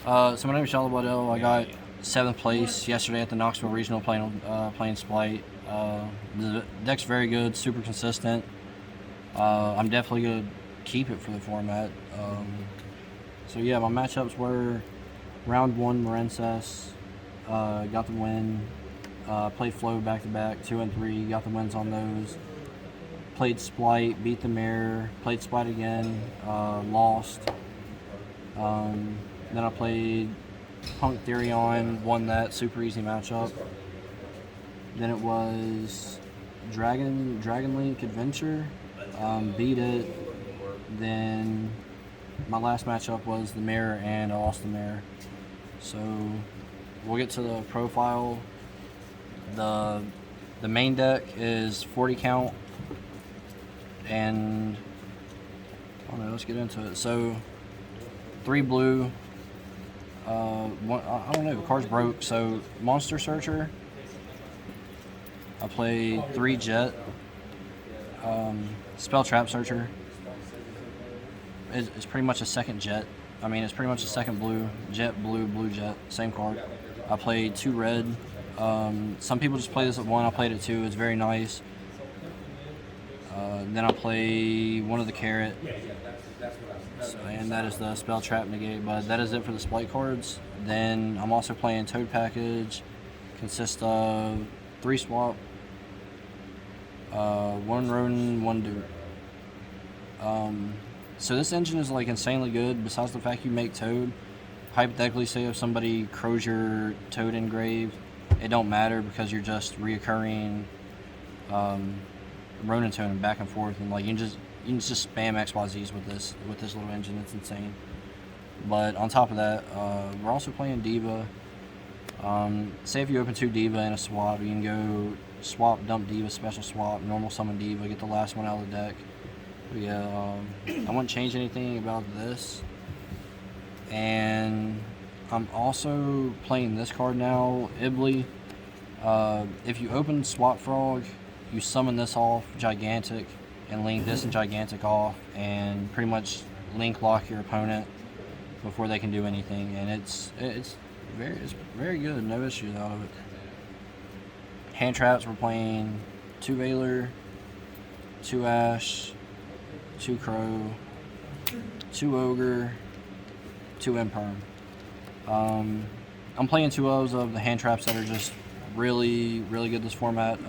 So my name is Waddell. I got 7th place yesterday at the Knoxville Regional playing Spright. The deck's very good, super consistent. I'm definitely going to keep it for the format. So yeah, my matchups were round 1 Morenses, got the win. Played Flow back-to-back, 2 and 3, got the wins on those. Played Spright, beat the Mirror, played Spright again, lost. Then I played Punk Therion, won that super easy matchup. Then it was Dragon Link Adventure, beat it. Then my last matchup was the Mirror, and I lost the Mirror. So we'll get to the profile. The main deck is 40 count, and I don't know, let's get into it. So 3 blue, one, I don't know, the card's broke. So Monster Searcher, I play 3 Jet, Spell Trap Searcher. It's pretty much a second Jet. I mean, it's pretty much a second blue, Jet, blue, Jet, same card. I played 2 red. Some people just play this at 1. I played it 2. It's very nice. Then I play 1 of the Carrot. And that is the Spell Trap Negate, but that is it for the Spright cards. Then I'm also playing Toad Package. Consists of 3 Swap, 1 Rodent, 1 Dude. So this engine is like insanely good, besides the fact you make Toad. Hypothetically, say if somebody crows your Toad engraved, it don't matter because you're just reoccurring Ronin Toad back and forth, and like you can just spam XYZs with this little engine. It's insane. But on top of that, we're also playing Diva. Say if you open 2 Diva in a swap, you can go swap, dump Diva, special swap, normal summon Diva, get the last one out of the deck. But yeah, I wouldn't change anything about this. And I'm also playing this card now, Ibley. If you open Swap Frog, you summon this off, Gigantic, and link this and Gigantic off, and pretty much link lock your opponent before they can do anything. And it's very good, no issues out of it. Hand traps, we're playing 2 Valor, 2 Ash, 2 Crow, 2 Ogre, 2 Imperm. I'm playing 2 of the hand traps that are just really good this format.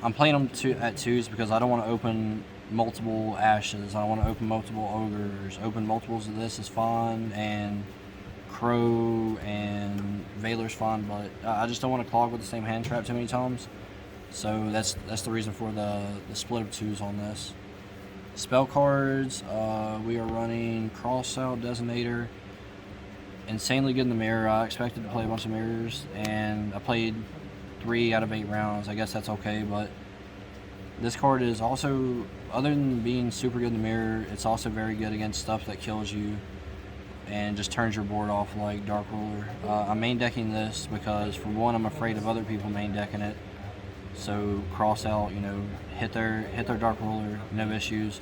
I'm playing them at 2s because I don't want to open multiple Ashes. I don't want to open multiple Ogres. Open multiples of this is fine, and Crow and Valor's fine, but I just don't want to clog with the same hand trap too many times. So that's the reason for the split of 2s on this. Spell cards, we are running Crossout Designator. Insanely good in the Mirror. I expected to play a bunch of Mirrors, and I played 3 out of 8 rounds. I guess that's okay, but this card is also, other than being super good in the Mirror, it's also very good against stuff that kills you and just turns your board off, like Dark Ruler. I'm main decking this because, for one, I'm afraid of other people main decking it. So cross out, hit their Dark Ruler, no issues.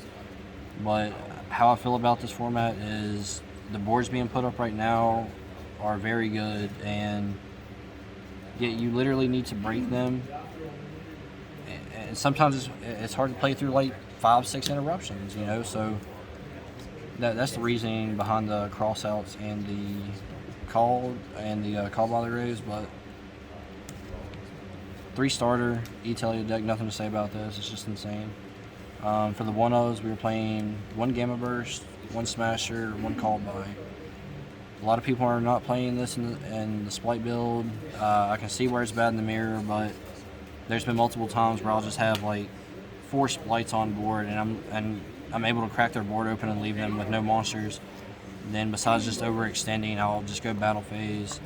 But how I feel about this format is the boards being put up right now are very good, and yet you literally need to break them. And sometimes it's hard to play through like 5-6 interruptions, so that's the reasoning behind the crossouts and the call by the Rays. But 3 starter, E-Talia deck, nothing to say about this, it's just insane. For the 1-0s, we were playing 1 Gamma Burst, 1 Smasher, 1 Called By. A lot of people are not playing this in the Spright build. I can see where it's bad in the Mirror, but there's been multiple times where I'll just have like 4 Sprights on board, and I'm able to crack their board open and leave them with no monsters. Then besides just overextending, I'll just go Battle Phase,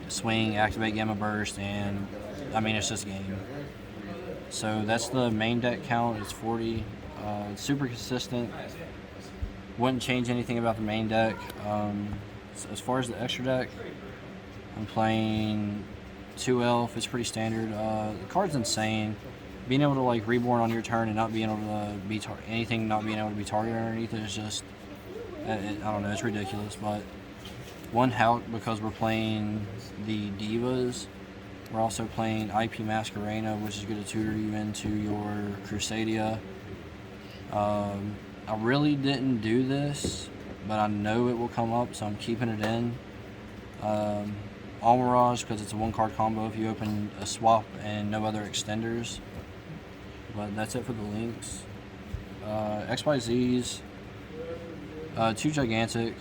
swing, activate Gamma Burst, and I mean, it's just game. So that's the main deck count. It's 40. It's super consistent. Wouldn't change anything about the main deck. So as far as the extra deck, I'm playing 2 Elf. It's pretty standard. The card's insane. Being able to reborn on your turn and not being able to be anything not being able to be targeted underneath it is just I don't know, it's ridiculous. But one Hulk because we're playing the Divas. We're also playing IP Masquerena, which is going to tutor you into your Crusadia. I really didn't do this, but I know it will come up, so I'm keeping it in. All Mirage, because it's a one-card combo if you open a swap and no other extenders. But that's it for the links. XYZs, 2 Gigantic.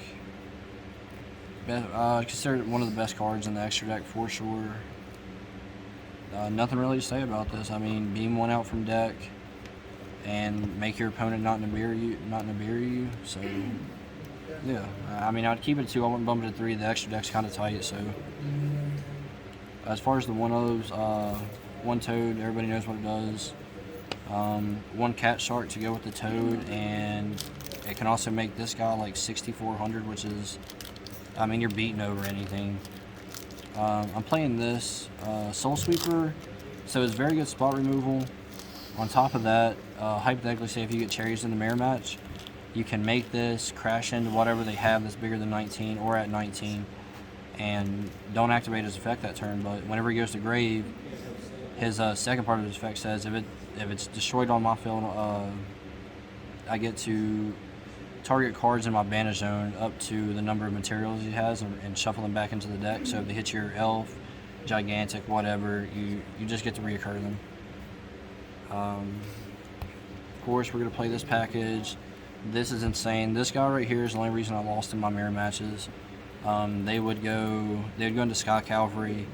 Considered one of the best cards in the extra deck for sure. Nothing really to say about this. I mean, beam 1 out from deck and make your opponent not Nibiru you. So yeah, I mean, I'd keep it at 2. I wouldn't bump it at 3. The extra deck's kind of tight. So as far as the 1-0s, 1 Toad, everybody knows what it does. 1 Cat Shark to go with the Toad, and it can also make this guy like 6,400, which is, I mean, you're beating over anything. I'm playing this Soul Sweeper, so it's very good spot removal. On top of that, hypothetically, say if you get cherries in the mirror match, you can make this crash into whatever they have that's bigger than 19 or at 19, and don't activate his effect that turn. But whenever he goes to grave, his second part of his effect says if it's destroyed on my field, I get to target cards in my banish zone up to the number of materials he has and shuffle them back into the deck. So if they hit your elf, gigantic, whatever, you just get to reoccur them. Of course, we're going to play this package. This is insane. This guy right here is the only reason I lost in my mirror matches. They would go into Sky Cavalry,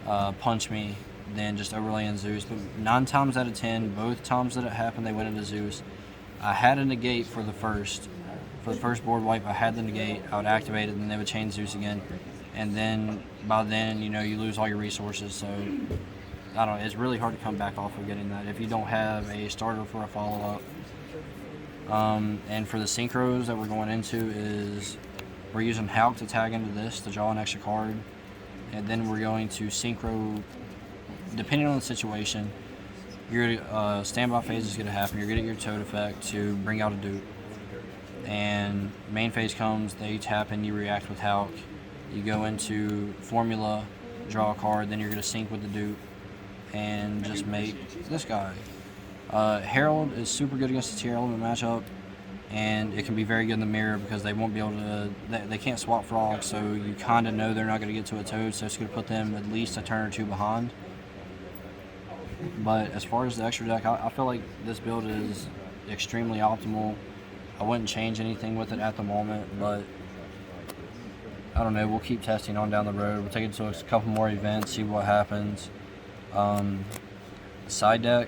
punch me, then just overlay in Zeus. But 9 times out of 10, both times that it happened, they went into Zeus. I had a negate for the first board wipe. I had the negate. I would activate it, and then they would chain Zeus again. And then by then, you lose all your resources. So I don't know. It's really hard to come back off of getting that if you don't have a starter for a follow-up. And for the synchros that we're going into is we're using Hulk to tag into this to draw an extra card, and then we're going to synchro depending on the situation. Your standby phase is going to happen. You're going to get your Toad effect to bring out a dupe, and main phase comes. They tap and you react with Hulk. You go into formula, draw a card, then you're going to sync with the dupe and just make this guy. Herald is super good against the tier element matchup, and it can be very good in the mirror because they won't be able to, they can't swap frogs, so you kind of know they're not going to get to a Toad, so it's going to put them at least a turn or 2 behind. But as far as the extra deck, I feel like this build is extremely optimal. I wouldn't change anything with it at the moment, but I don't know, we'll keep testing on down the road. We'll take it to a couple more events, see what happens. Side deck,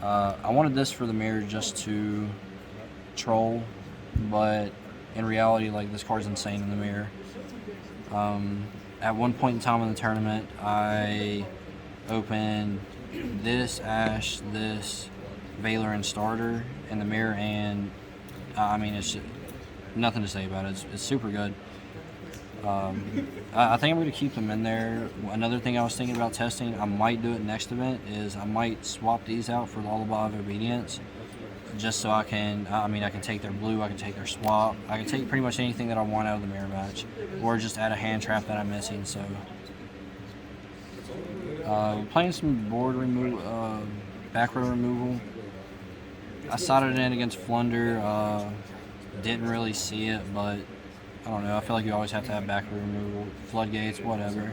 I wanted this for the mirror just to troll, but in reality, like, this card's insane in the mirror. At one point in time in the tournament, I opened this Ash, this Valor, and Starter in the mirror, and I mean, it's just nothing to say about it. It's super good. I think I'm going to keep them in there. Another thing I was thinking about testing, I might do it next event, is I might swap these out for Lullaby of Obedience, just so I can take their blue, I can take their swap, I can take pretty much anything that I want out of the mirror match, or just add a hand trap that I'm missing. So playing some board removal, back row removal. I sided it in against Flunder, didn't really see it, but I don't know, I feel like you always have to have back row removal, floodgates, whatever.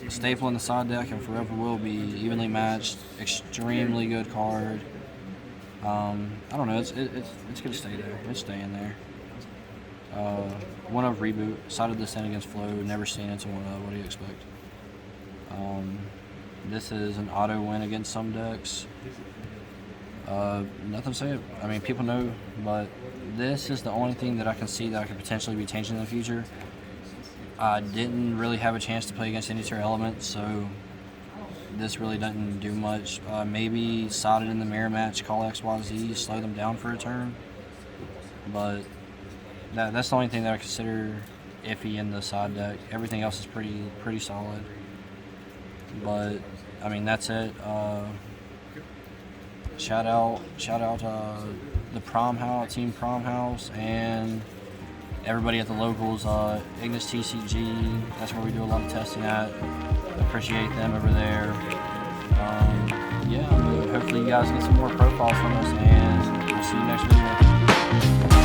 Staple in the side deck and forever will be evenly matched, extremely good card. I don't know, it's gonna stay there, it's staying there. 1-of reboot, sided this in against Flow, never seen it, so 1-of, what do you expect? This is an auto win against some decks. Nothing to say. I mean, people know, but this is the only thing that I can see that I could potentially be changing in the future. I didn't really have a chance to play against any tier element, so this really doesn't do much. Maybe sided in the mirror match, call XYZ, slow them down for a turn, but that's the only thing that I consider iffy in the side deck. Everything else is pretty solid. But I mean, that's it. Shout out the prom house, team prom house, and everybody at the locals, Ignis TCG. That's where we do a lot of testing at. Appreciate them over there. Yeah, hopefully you guys get some more profiles from us, and we'll see you next video.